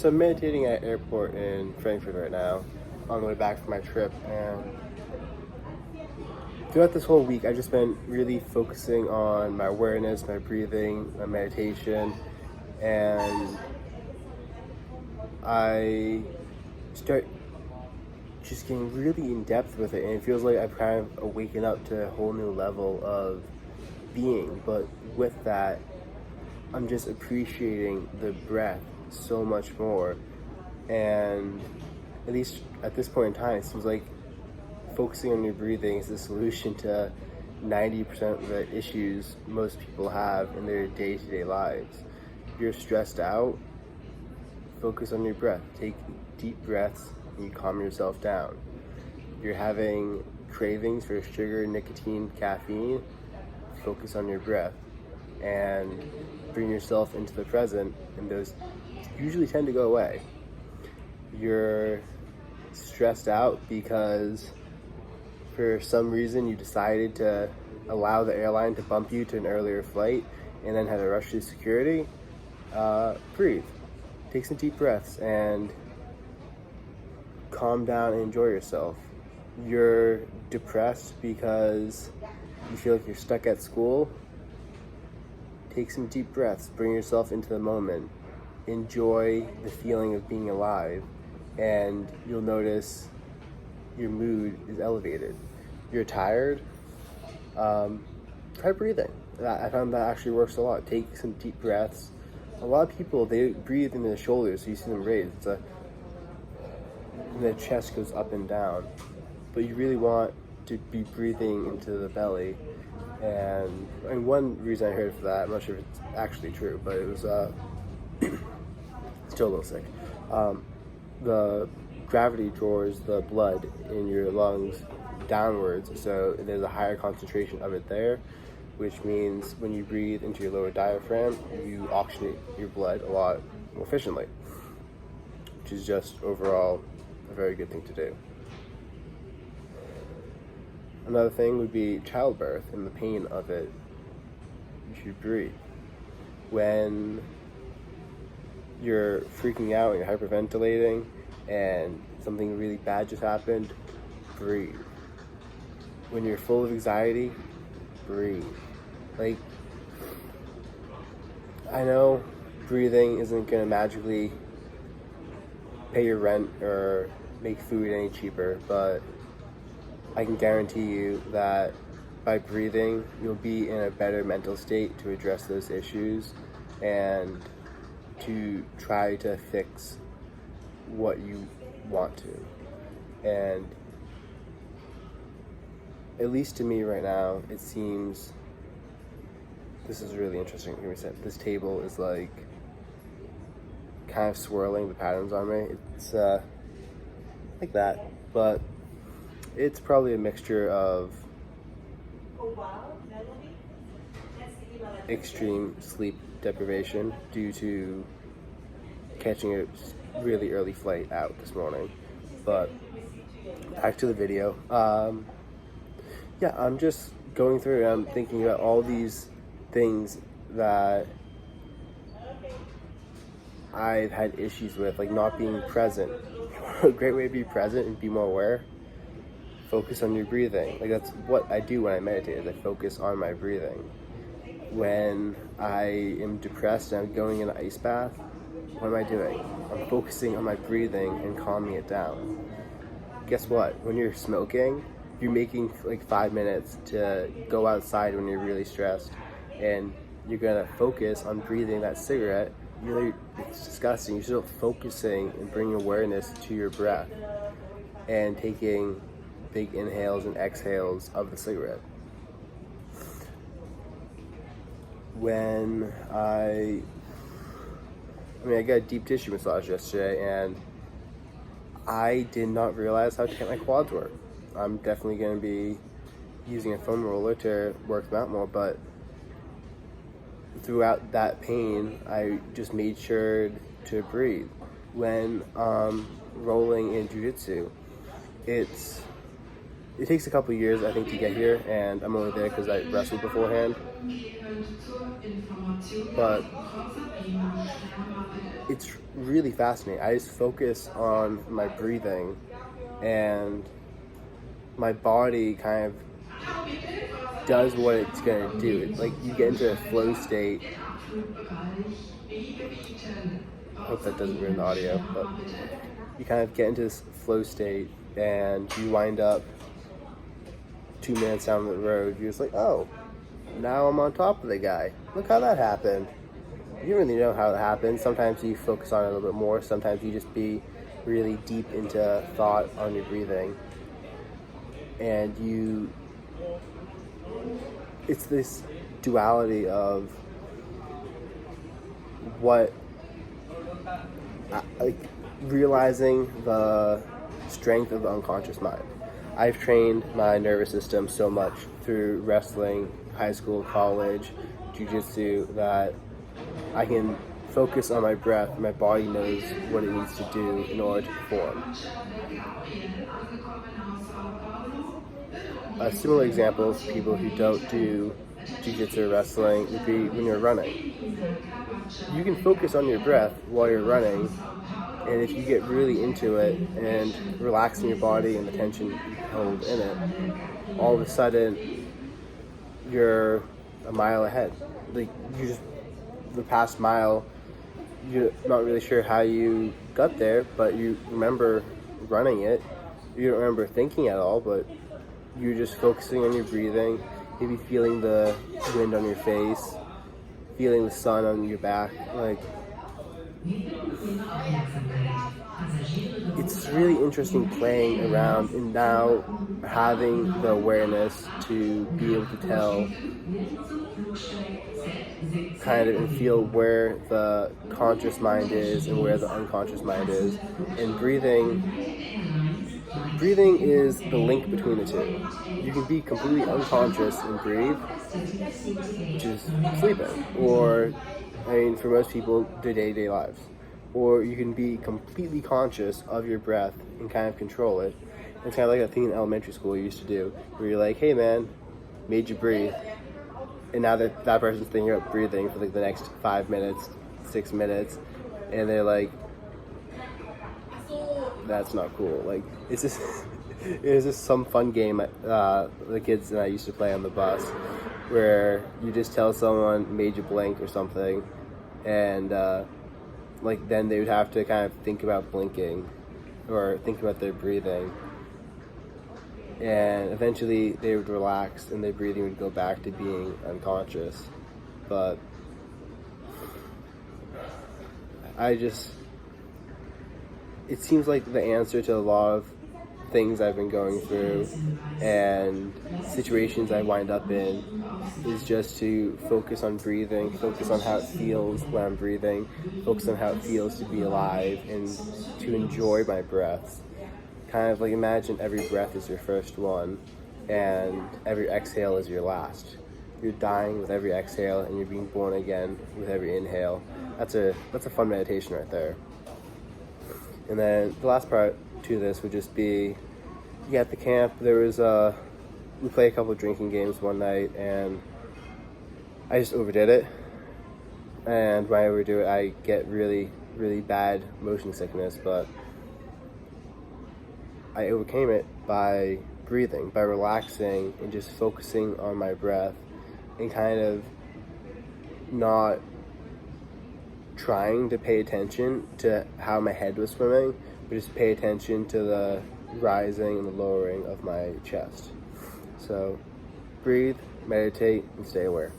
So I'm meditating at airport in Frankfurt right now, on the way back from my trip, and throughout this whole week, I've just been really focusing on my awareness, my breathing, my meditation, and I start just getting really in depth with it, and it feels like I've kind of awakened up to a whole new level of being. But with that, I'm just appreciating the breath so much more, and at least at this point in time, it seems like focusing on your breathing is the solution to 90% of the issues most people have in their day-to-day lives. If you're stressed out, focus on your breath. Take deep breaths and you calm yourself down. If you're having cravings for sugar, nicotine, caffeine, focus on your breath and bring yourself into the present, and those usually tend to go away. You're stressed out because for some reason you decided to allow the airline to bump you to an earlier flight and then had to rush through security. Breathe. Take some deep breaths and calm down and enjoy yourself. You're depressed because you feel like you're stuck at school. Take some deep breaths. Bring yourself into the moment. Enjoy the feeling of being alive, and you'll notice your mood is elevated. You're tired, try breathing. I found that actually works a lot. Take some deep breaths. A lot of people, they breathe in their shoulders, so you see them raised. And the chest goes up and down. But you really want to be breathing into the belly. And one reason I heard for that, I'm not sure if it's actually true, but it was still a little sick. The gravity draws the blood in your lungs downwards, so there's a higher concentration of it there, which means when you breathe into your lower diaphragm, you oxygenate your blood a lot more efficiently, which is just overall a very good thing to do. Another thing would be childbirth and the pain of it. You should breathe. When you're freaking out and you're hyperventilating and something really bad just happened, breathe. When you're full of anxiety, breathe. Like, I know breathing isn't gonna magically pay your rent or make food any cheaper, but I can guarantee you that by breathing, you'll be in a better mental state to address those issues and to try to fix what you want to. And at least to me right now, it seems, this is really interesting. This table is like kind of swirling the patterns on me. It's like that, but it's probably a mixture of extreme sleep deprivation due to catching a really early flight out this morning. But back to the video. Yeah, I'm just going through and I'm thinking about all these things that I've had issues with, like not being present. A great way to be present and be more aware. Focus on your breathing. Like, that's what I do when I meditate, is I focus on my breathing. When I am depressed and I'm going in an ice bath, what am I doing? I'm focusing on my breathing and calming it down. Guess what? When you're smoking, you're making like 5 minutes to go outside when you're really stressed, and you're gonna focus on breathing that cigarette. It's disgusting. You're still focusing and bringing awareness to your breath and taking big inhales and exhales of the cigarette. When I got a deep tissue massage yesterday, and I did not realize how tight my quads were. I'm definitely going to be using a foam roller to work them out more, but throughout that pain, I just made sure to breathe. When rolling in jiu-jitsu, it takes a couple years, I think, to get here, and I'm only there because I wrestled beforehand. But it's really fascinating. I just focus on my breathing, and my body kind of does what it's gonna do. It's like you get into a flow state. I hope that doesn't ruin the audio, but you kind of get into this flow state, and you wind up 2 minutes down the road. You're just like, oh, now I'm on top of the guy. Look how that happened. You don't really know how it happened. Sometimes you focus on it a little bit more. Sometimes you just be really deep into thought on your breathing. And it's this duality of what, like, realizing the strength of the unconscious mind. I've trained my nervous system so much through wrestling, high school, college, jiu-jitsu, that I can focus on my breath. My body knows what it needs to do in order to perform. A similar example for people who don't do jiu-jitsu or wrestling would be when you're running. You can focus on your breath while you're running, and if you get really into it and relaxing your body and the tension you hold in it, all of a sudden you're a mile ahead. Like, the past mile, you're not really sure how you got there, but you remember running it. You don't remember thinking at all, but you're just focusing on your breathing, maybe feeling the wind on your face, feeling the sun on your back. Like, it's really interesting playing around and now having the awareness to be able to tell kind of and feel where the conscious mind is and where the unconscious mind is. And breathing is the link between the two. You can be completely unconscious and breathe, which is sleeping, or, I mean, for most people, their day-to-day lives. Or you can be completely conscious of your breath and kind of control it. It's kind of like a thing in elementary school you used to do, where you're like, hey man, made you breathe. And now that person's thinking about breathing for like the next 5 minutes, 6 minutes, and they're like, that's not cool. Like, it's just some fun game the kids and I used to play on the bus, where you just tell someone made you blink or something, and like then they would have to kind of think about blinking or think about their breathing, and eventually they would relax and their breathing would go back to being unconscious. But it seems like the answer to a lot of things I've been going through and situations I wind up in is just to focus on breathing, focus on how it feels when I'm breathing, focus on how it feels to be alive, and to enjoy my breaths. Kind of like imagine every breath is your first one and every exhale is your last. You're dying with every exhale and you're being born again with every inhale. That's a fun meditation right there. And then the last part to this would just be, at the camp there was we played a couple of drinking games one night, and I just overdid it. And when I overdo it, I get really, really bad motion sickness, but I overcame it by breathing, by relaxing and just focusing on my breath, and kind of not trying to pay attention to how my head was swimming, but just pay attention to the rising and the lowering of my chest. So breathe, meditate, and stay aware.